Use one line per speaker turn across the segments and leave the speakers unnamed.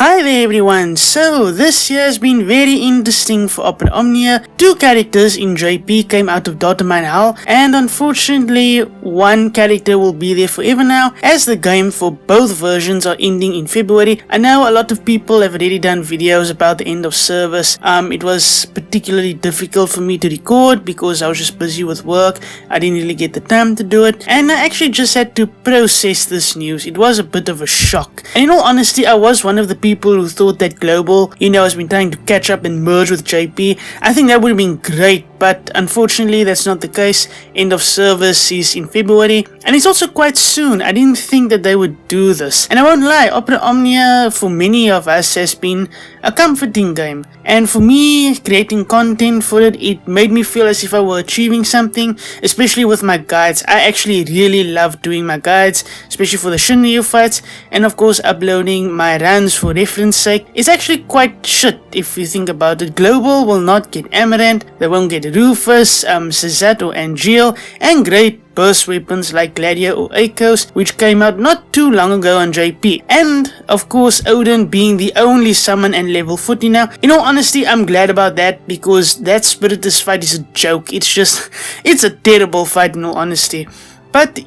Hi there everyone, so this year has been very interesting for Opera Omnia. Two characters in JP came out of Data Mine Hell, and unfortunately one character will be there forever now as the game for both versions are ending in February. I know a lot of people have already done videos about the end of service. It was particularly difficult for me to record because I was just busy with work. I didn't really get the time to do it, and I actually just had to process this news. It was a bit of a shock, and in all honesty I was one of the people who thought that Global, has been trying to catch up and merge with JP. I think that would have been great, but unfortunately that's not the case. End of service is in February, and it's also quite soon. I didn't think that they would do this, and I won't lie, Opera Omnia for many of us has been a comforting game, and for me, creating content for it, it made me feel as if I were achieving something, especially with my guides. I actually really love doing my guides, especially for the Shinryu fights, and of course uploading my runs for reference sake. It's actually quite shit if you think about it. Global will not get Amaranth, they won't get Rufus, Sazat or Angel, and great burst weapons like Gladio or Akos, which came out not too long ago on JP. And of course Odin being the only summon and level 40 now. In all honesty, I'm glad about that because that Spiritus fight is a joke. It's a terrible fight in all honesty. But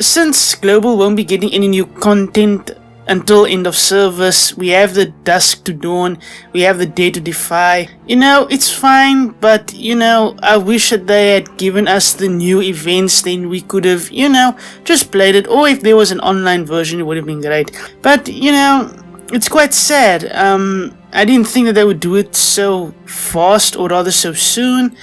since Global won't be getting any new content until end of service, we have the Dusk to Dawn, we have the Day to Defy. It's fine, but I wish that they had given us the new events, then we could have, just played it, or if there was an online version it would have been great. But it's quite sad. I didn't think that they would do it so fast, or rather so soon.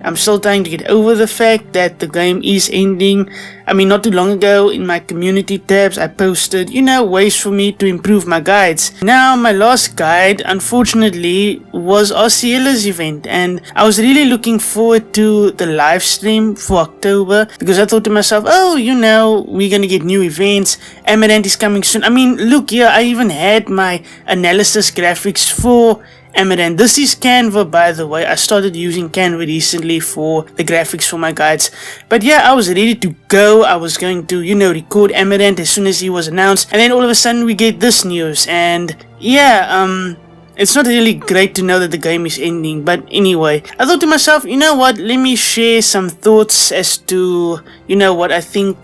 I'm still trying to get over the fact that the game is ending. Not too long ago in my community tabs I posted, ways for me to improve my guides. Now my last guide unfortunately was Arciella's event, and I was really looking forward to the live stream for October because I thought to myself, we're gonna get new events, Amaranth is coming soon. Look here, I even had my analysis graphics for Amaranth. This is Canva, by the way. I started using Canva recently for the graphics for my guides. But yeah, I was ready to go. I was going to, record Amaranth as soon as he was announced. And then all of a sudden we get this news. And yeah, it's not really great to know that the game is ending. But anyway, I thought to myself, what? Let me share some thoughts as to, what I think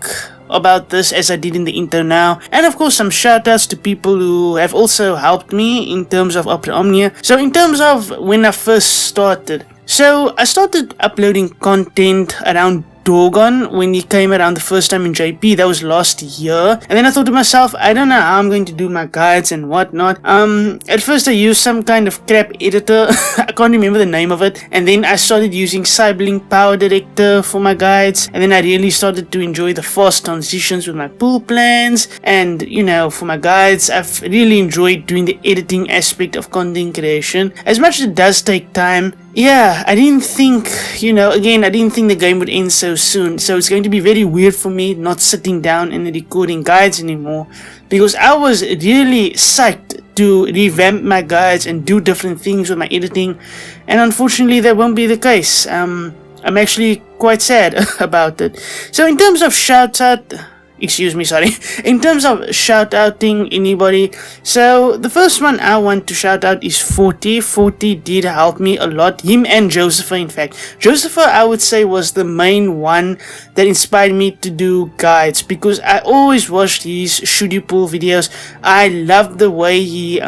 about this as I did in the intro now, and of course some shoutouts to people who have also helped me in terms of Opera Omnia. So in terms of when I first started, so I started uploading content around Dogon when he came around the first time in JP. That was last year, and then I thought to myself, I don't know how I'm going to do my guides and whatnot. At first I used some kind of crap editor I can't remember the name of it, and then I started using Cyberlink Power Director for my guides, and then I really started to enjoy the fast transitions with my pool plans, and for my guides I've really enjoyed doing the editing aspect of content creation. As much as it does take time, yeah, I didn't think, I didn't think the game would end so soon, so it's going to be very weird for me not sitting down and recording guides anymore, because I was really psyched to revamp my guides and do different things with my editing, and unfortunately that won't be the case. I'm actually quite sad about it. So in terms of in terms of shout-outing anybody, so the first one I want to shout out is 40. 40 did help me a lot, him and Josepha. In fact, Josepha I would say was the main one that inspired me to do guides, because I always watched his Should You Pull videos. I loved the way he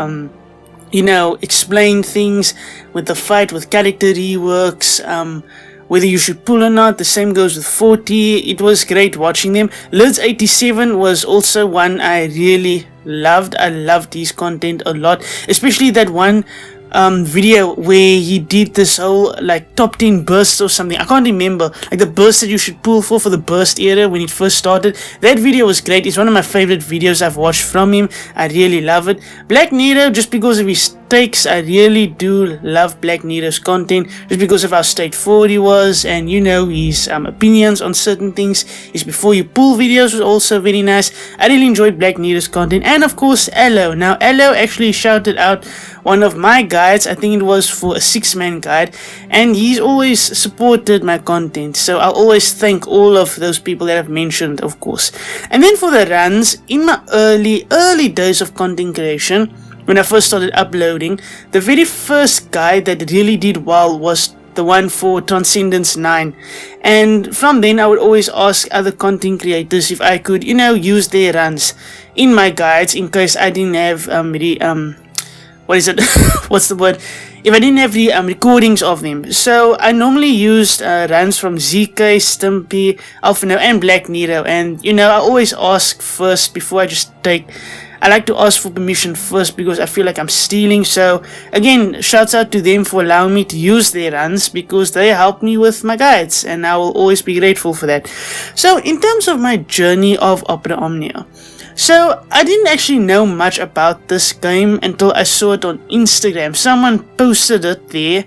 explained things with the fight, with character reworks, whether you should pull or not. The same goes with 40. It was great watching them. Liz87 was also one I really loved. I loved his content a lot, especially that one video where he did this whole top 10 bursts or something. I can't remember, the burst that you should pull for the burst era when it first started. That video was great. It's one of my favorite videos I've watched from him. I really love it. Black Nero, just because of his takes, I really do love Black Nero's content, just because of how straightforward he was, and his opinions on certain things. His before you pull videos was also very nice. I really enjoyed Black Nero's content. And of course Aloe. Now Aloe actually shouted out one of my guides. I think it was for a 6-man guide, and he's always supported my content, so I'll always thank all of those people that I've mentioned, of course. And then for the runs, in my early days of content creation, when I first started uploading, the very first guide that really did well was the one for Transcendence 9, and from then I would always ask other content creators if I could, use their runs in my guides in case I didn't have what is it? What's the word? If I didn't have the recordings of them. So I normally used runs from ZK, Stimpy, Alphano, and Black Nero, and I always ask first before I just take. I like to ask for permission first because I feel like I'm stealing. So again, shouts out to them for allowing me to use their runs because they helped me with my guides, and I will always be grateful for that. So in terms of my journey of Opera Omnia, so I didn't actually know much about this game until I saw it on Instagram. Someone posted it there.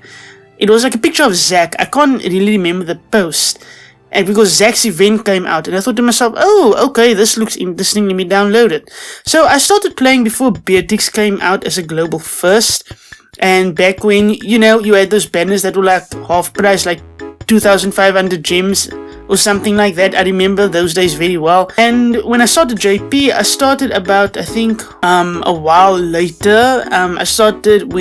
It was like a picture of Zack. I can't really remember the post. And because Zack's event came out, and I thought to myself, oh, okay, this looks interesting, let me download it. So I started playing before Beatrix came out as a global first, and back when, you had those banners that were like half price, like 2,500 gems, or something like that. I remember those days very well. And when I started JP, I started about, I think, a while later. I started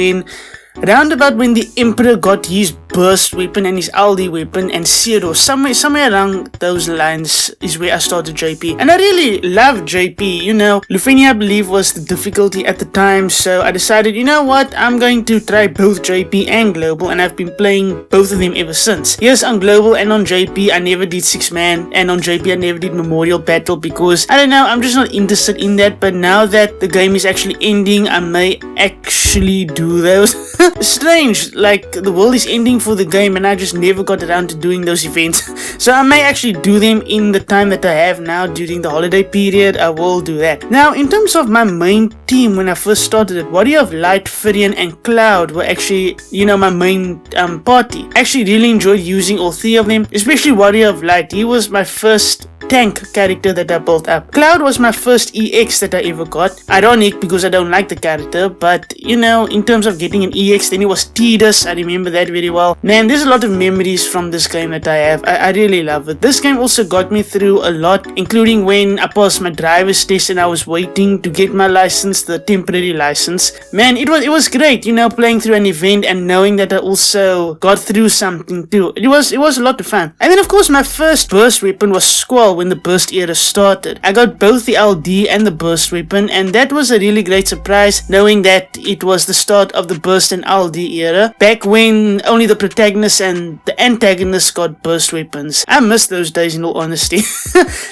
around about when the Emperor got his burst weapon and his Aldi weapon and Ciro, somewhere along those lines is where I started JP. And I really loved JP, Lufenia I believe was the difficulty at the time, so I decided, what, I'm going to try both JP and Global, and I've been playing both of them ever since. Yes, on Global and on JP I never did 6-man, and on JP I never did Memorial Battle because, I don't know, I'm just not interested in that, but now that the game is actually ending, I may actually do those. Strange, like the world is ending for the game and I just never got around to doing those events. So I may actually do them in the time that I have now during the holiday period. I will do that. Now in terms of my main team when I first started it, Warrior of Light, Firion and Cloud were actually, my main party. I actually really enjoyed using all three of them, especially Warrior of Light. He was my first tank character that I built up. Cloud was my first EX that I ever got. Ironic because I don't like the character, but in terms of getting an EX, then it was Tidus. I remember that very well. Man, there's a lot of memories from this game that I have. I really love it. This game also got me through a lot, including when I passed my driver's test and I was waiting to get my license, the temporary license. Man, it was great, playing through an event and knowing that I also got through something too. It was a lot of fun. And then of course my first burst weapon was Squall when the burst era started. I got both the LD and the burst weapon, and that was a really great surprise knowing that it was the start of the burst and LD era, back when only the protagonist and the antagonist got burst weapons. I miss those days in all honesty.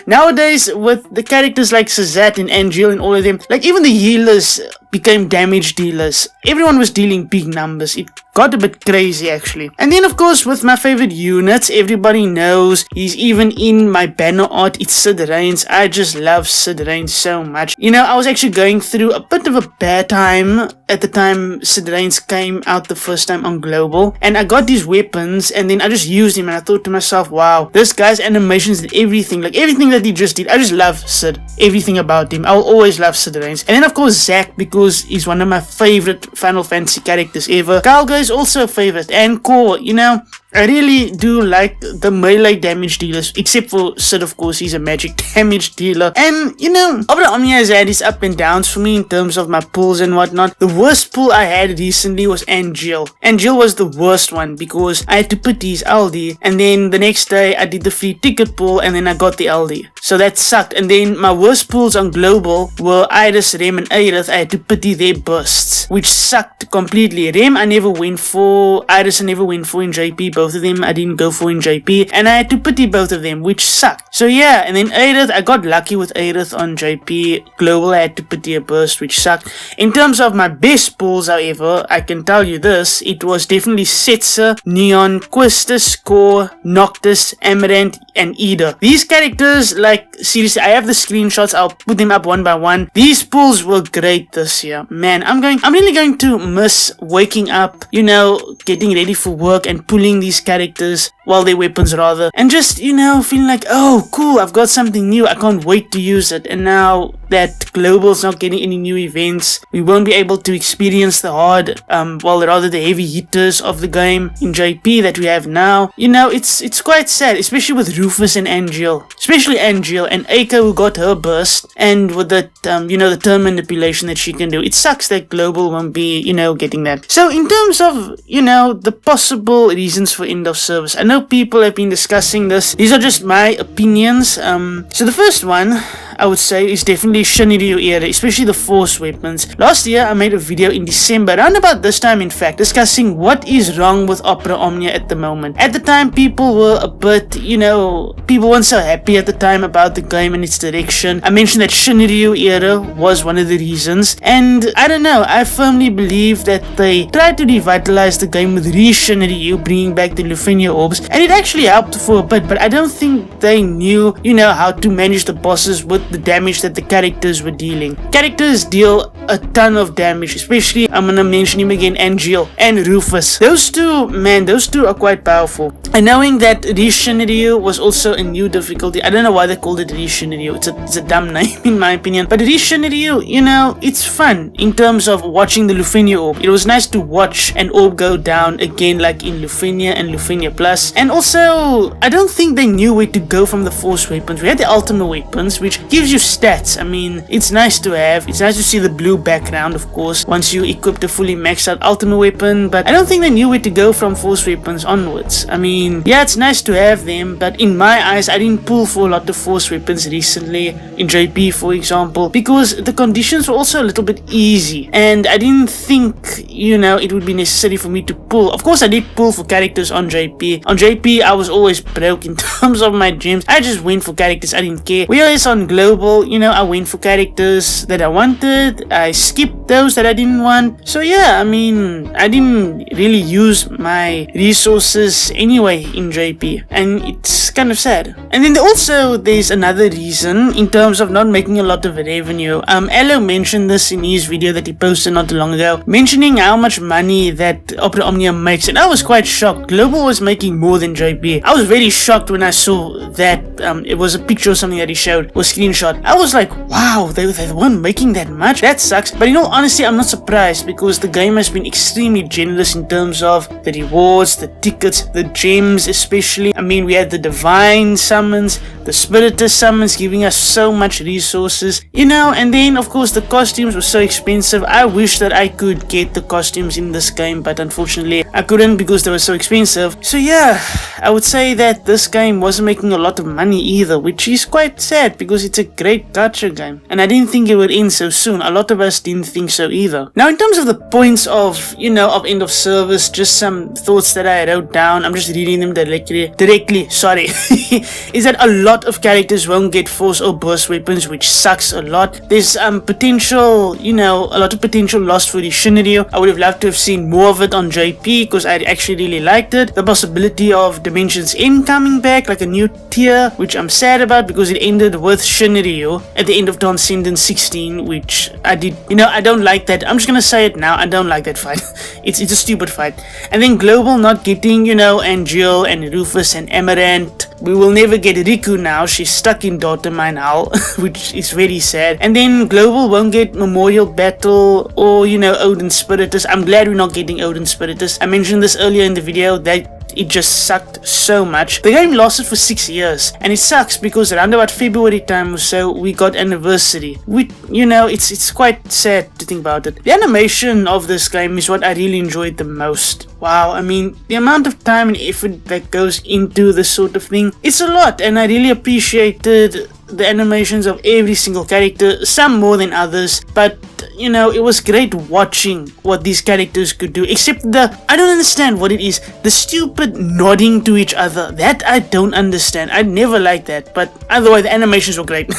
Nowadays with the characters like Sazat and Angel and all of them, like even the healers became damage dealers. Everyone was dealing big numbers. It got a bit crazy actually. And then of course with my favorite units, everybody knows he's even in my banner art, it's Sid Reigns. I just love Sid Reigns so much. I was actually going through a bit of a bad time at the time Sid Reigns came out the first time on Global, and I got these weapons and then I just used him and I thought to myself, wow, this guy's animations and everything, like everything that he just did, I just love Sid. Everything about him. I will always love Sid Reigns. And then of course Zack, because he's one of my favorite Final Fantasy characters ever. Galga is also a favorite, and Core, I really do like the melee damage dealers, except for Sid, of course, he's a magic damage dealer. And, Opera Omnia has had its up and downs for me in terms of my pulls and whatnot. The worst pull I had recently was Angel. Angel was the worst one because I had to put his LD, and then the next day I did the free ticket pull and then I got the LD. So that sucked. And then my worst pulls on Global were Iris, Rem and Aerith. I had to pity their bursts, which sucked completely. Rem I never went for, Iris I never went for in JP, both of them I didn't go for in JP, and I had to pity both of them, which sucked. So yeah, and then Aerith, I got lucky with Aerith on JP. Global I had to pity a burst, which sucked. In terms of my best pulls, however, I can tell you this, it was definitely Setzer, Neon, Quistis, Core, Noctis, Amaranth, and Ida. These characters, like, seriously, I have the screenshots, I'll put them up one by one. These pulls were great this year. Man, I'm really going to miss waking up, getting ready for work and pulling these characters well, their weapons rather, and just, you know, feeling like, oh cool, I've got something new, I can't wait to use it. And now that Global's not getting any new events, we won't be able to experience the hard, well, rather the heavy hitters of the game in JP that we have now. You know, it's quite sad, especially with Rufus and Angel, especially Angel and Aiko, who got her burst, and with the you know, the turn manipulation that she can do. It sucks that Global won't be, you know, getting that. So in terms of, you know, the possible reasons for end of service, I know people have been discussing this. These are just my opinions. So the first one, I would say, is definitely Shinryu era, especially the force weapons. Last year I made a video in December, around about this time in fact, discussing what is wrong with Opera Omnia at the moment. At the time people were a bit, you know, people weren't so happy at the time about the game and its direction. I mentioned that Shinryu era was one of the reasons, and I don't know, I firmly believe that they tried to revitalize the game with Shinryu, bringing back the Lufenia orbs, and it actually helped for a bit, but I don't think they knew, you know, how to manage the bosses with the damage that the characters were dealing. Characters deal a ton of damage, especially, I'm gonna mention him again, Angel and Rufus. Those two, man, those two are quite powerful. And knowing that Shinryu was also a new difficulty, I don't know why they called it Shinryu, it's a dumb name in my opinion, but Shinryu, you know, it's fun in terms of watching the Lufenia orb. It was nice to watch an orb go down again, like in Lufenia and Lufenia Plus. And also, I don't think they knew where to go from the force weapons. We had the ultimate weapons, which gives you stats. I mean, it's nice to have. It's nice to see the blue background, of course, once you equip the fully maxed out ultimate weapon, but I don't think they knew where to go from force weapons onwards. I mean, yeah, it's nice to have them, but in my eyes, I didn't pull for a lot of force weapons recently, in JP for example, because the conditions were also a little bit easy, and I didn't think, you know, it would be necessary for me to pull. Of course, I did pull for characters on JP. On JP, I was always broke in terms of my gems. I just went for characters, I didn't care. Whereas on Global, you know, I went for characters that I wanted, I skipped those that I didn't want. So yeah, I mean, I didn't really use my resources anyway in JP, and it's kind of sad. And then there's another reason in terms of not making a lot of revenue. Elo mentioned this in his video that he posted not too long ago, mentioning how much money that Opera Omnia makes, and I was quite shocked. Global was making more than JP. I was very shocked when I saw that it was a picture or something that he showed, or screenshot. I was like, wow, they weren't making that much? That sucks. But you know, honestly, I'm not surprised, because the game has been extremely generous in terms of the rewards, the tickets, the gems especially. I mean, we had the divine summons, the spiritist summons, giving us so much resources, you know, and then of course the costumes were so expensive. I wish that I could get the costumes in this game, but unfortunately I couldn't because they were so expensive. So yeah, I would say that this game wasn't making a lot of money either, which is quite sad because it's a great gacha game, and I didn't think it would end so soon. A lot of us didn't think so either. Now, in terms of the points of, you know, of end of service, just some thoughts that I wrote down, I'm just reading them directly, sorry, is that a lot of characters won't get force or burst weapons, which sucks a lot. There's potential, you know, a lot of potential lost for the Shinryu. I would have loved to have seen more of it on JP because I actually really liked it. The possibility of Dimensions End coming back, like a new tier, which I'm sad about because it ended with Shinryu at the end of Transcendence 16, which I did, you know, I don't like that. I'm just gonna say it now, I don't like that fight. it's a stupid fight. And then Global not getting, you know, Angel and Rufus and Amaranth. We will never get Riku now, she's stuck in Daughter Mine Hell, which is very sad. And then Global won't get Memorial Battle or, you know, Odin Spiritus. I'm glad we're not getting Odin Spiritus. I mentioned this earlier in the video that it just sucked so much. The game lasted for 6 years, and it sucks because around about February time or so we got Anniversary. You know, it's quite sad to think about it. The animation of this game is what I really enjoyed the most. Wow, I mean, the amount of time and effort that goes into this sort of thing, it's a lot, and I really appreciated the animations of every single character, some more than others, but you know, it was great watching what these characters could do, except I don't understand what it is, the stupid nodding to each other, that I don't understand. I never liked that, but otherwise the animations were great.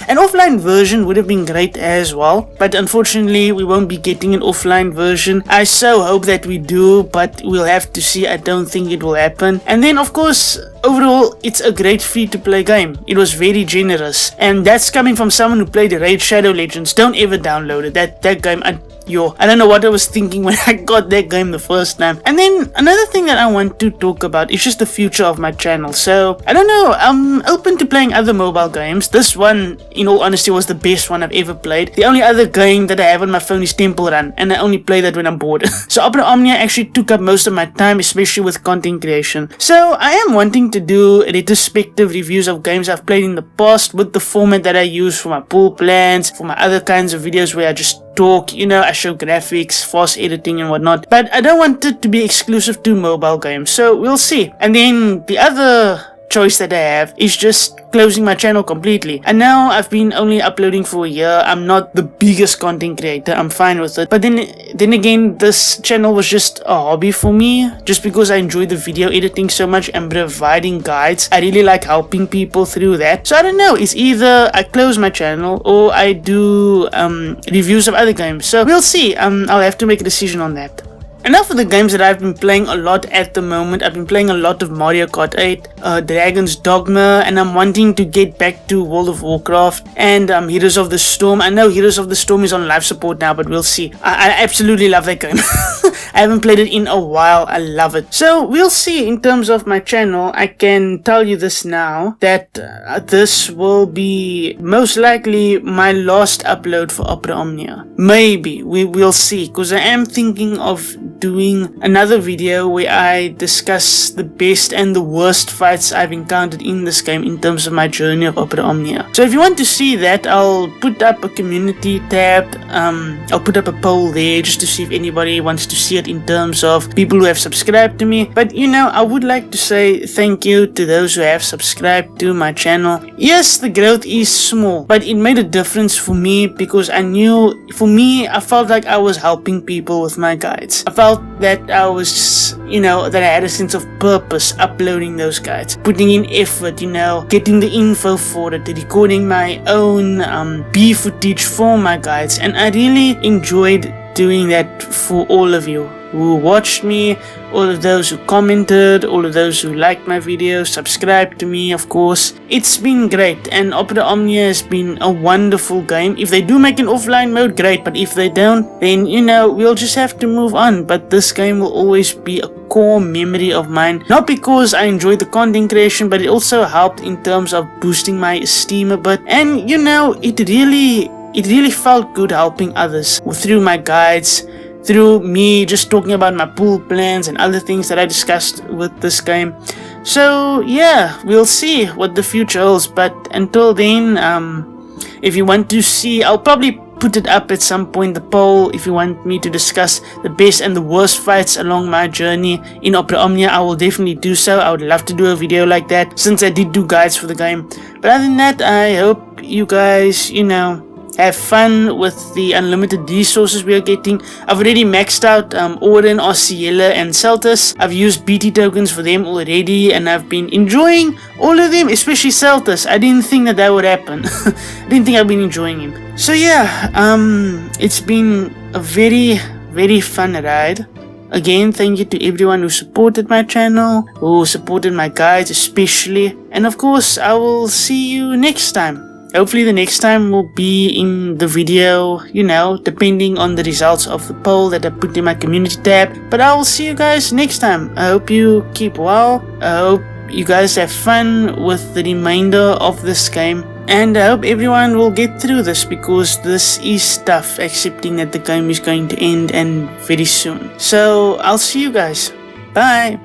An offline version would have been great as well, but unfortunately we won't be getting an offline version. I so hope that we do, but we'll have to see. I don't think it will happen. And then of course, overall, it's a great free-to-play game. It was very generous, and that's coming from someone who played Raid Shadow Legends. Don't ever download it. That game, I don't know what I was thinking when I got that game the first time. And then another thing that I want to talk about is just the future of my channel. So I don't know, I'm open to playing other mobile games. This one, in all honesty, was the best one I've ever played. The only other game that I have on my phone is Temple Run, and I only play that when I'm bored. So Opera Omnia actually took up most of my time, especially with content creation. So I am wanting to do retrospective reviews of games I've played in the past with the format that I use for my pool plans, for my other kinds of videos where I just talk, I show graphics, fast editing and whatnot, but I don't want it to be exclusive to mobile games, so we'll see. And then the other choice that I have is just closing my channel completely. And now I've been only uploading for a year. I'm not the biggest content creator, I'm fine with it, but then again, this channel was just a hobby for me, just because I enjoy the video editing so much and providing guides. I really like helping people through that. So I don't know, it's either I close my channel or I do reviews of other games, so we'll see. I'll have to make a decision on that. And now for the games that I've been playing a lot at the moment. I've been playing a lot of Mario Kart 8, Dragon's Dogma, and I'm wanting to get back to World of Warcraft and Heroes of the Storm. I know Heroes of the Storm is on live support now, but we'll see. I absolutely love that game. I haven't played it in a while. I love it. So we'll see. In terms of my channel, I can tell you this now, that this will be most likely my last upload for Opera Omnia. Maybe. We'll see, because I am thinking of doing another video where I discuss the best and the worst fights I've encountered in this game in terms of my journey of Opera Omnia. So if you want to see that, I'll put up a community tab. I'll put up a poll there just to see if anybody wants to see it in terms of people who have subscribed to me. But I would like to say thank you to those who have subscribed to my channel. Yes, the growth is small, but it made a difference for me, because I knew, for me, I felt like I was helping people with my guides. I felt that I was, that I had a sense of purpose uploading those guides, putting in effort, getting the info for it, recording my own B footage for my guides, and I really enjoyed doing that for all of you who watched me, all of those who commented, all of those who liked my videos, subscribed to me, of course. It's been great, and Opera Omnia has been a wonderful game. If they do make an offline mode, great, but if they don't, then we'll just have to move on. But this game will always be a core memory of mine, not because I enjoyed the content creation, but it also helped in terms of boosting my esteem a bit. And it really felt good helping others through my guides, through me just talking about my pool plans and other things that I discussed with this game. So yeah, we'll see what the future holds, but until then, if you want to see, I'll probably put it up at some point, the poll. If you want me to discuss the best and the worst fights along my journey in Opera Omnia, I will definitely do so. I would love to do a video like that, since I did do guides for the game. But other than that, I hope you guys, have fun with the unlimited resources we are getting. I've already maxed out Orin, Osceola and Celtus. I've used BT tokens for them already, and I've been enjoying all of them, especially Celtus. I didn't think that would happen. I didn't think I've been enjoying him. So yeah, it's been a very, very fun ride. Again, thank you to everyone who supported my channel, who supported my guides especially. And of course, I will see you next time. Hopefully the next time will be in the video, depending on the results of the poll that I put in my community tab. But I will see you guys next time. I hope you keep well. I hope you guys have fun with the remainder of this game. And I hope everyone will get through this, because this is tough, accepting that the game is going to end, and very soon. So I'll see you guys. Bye.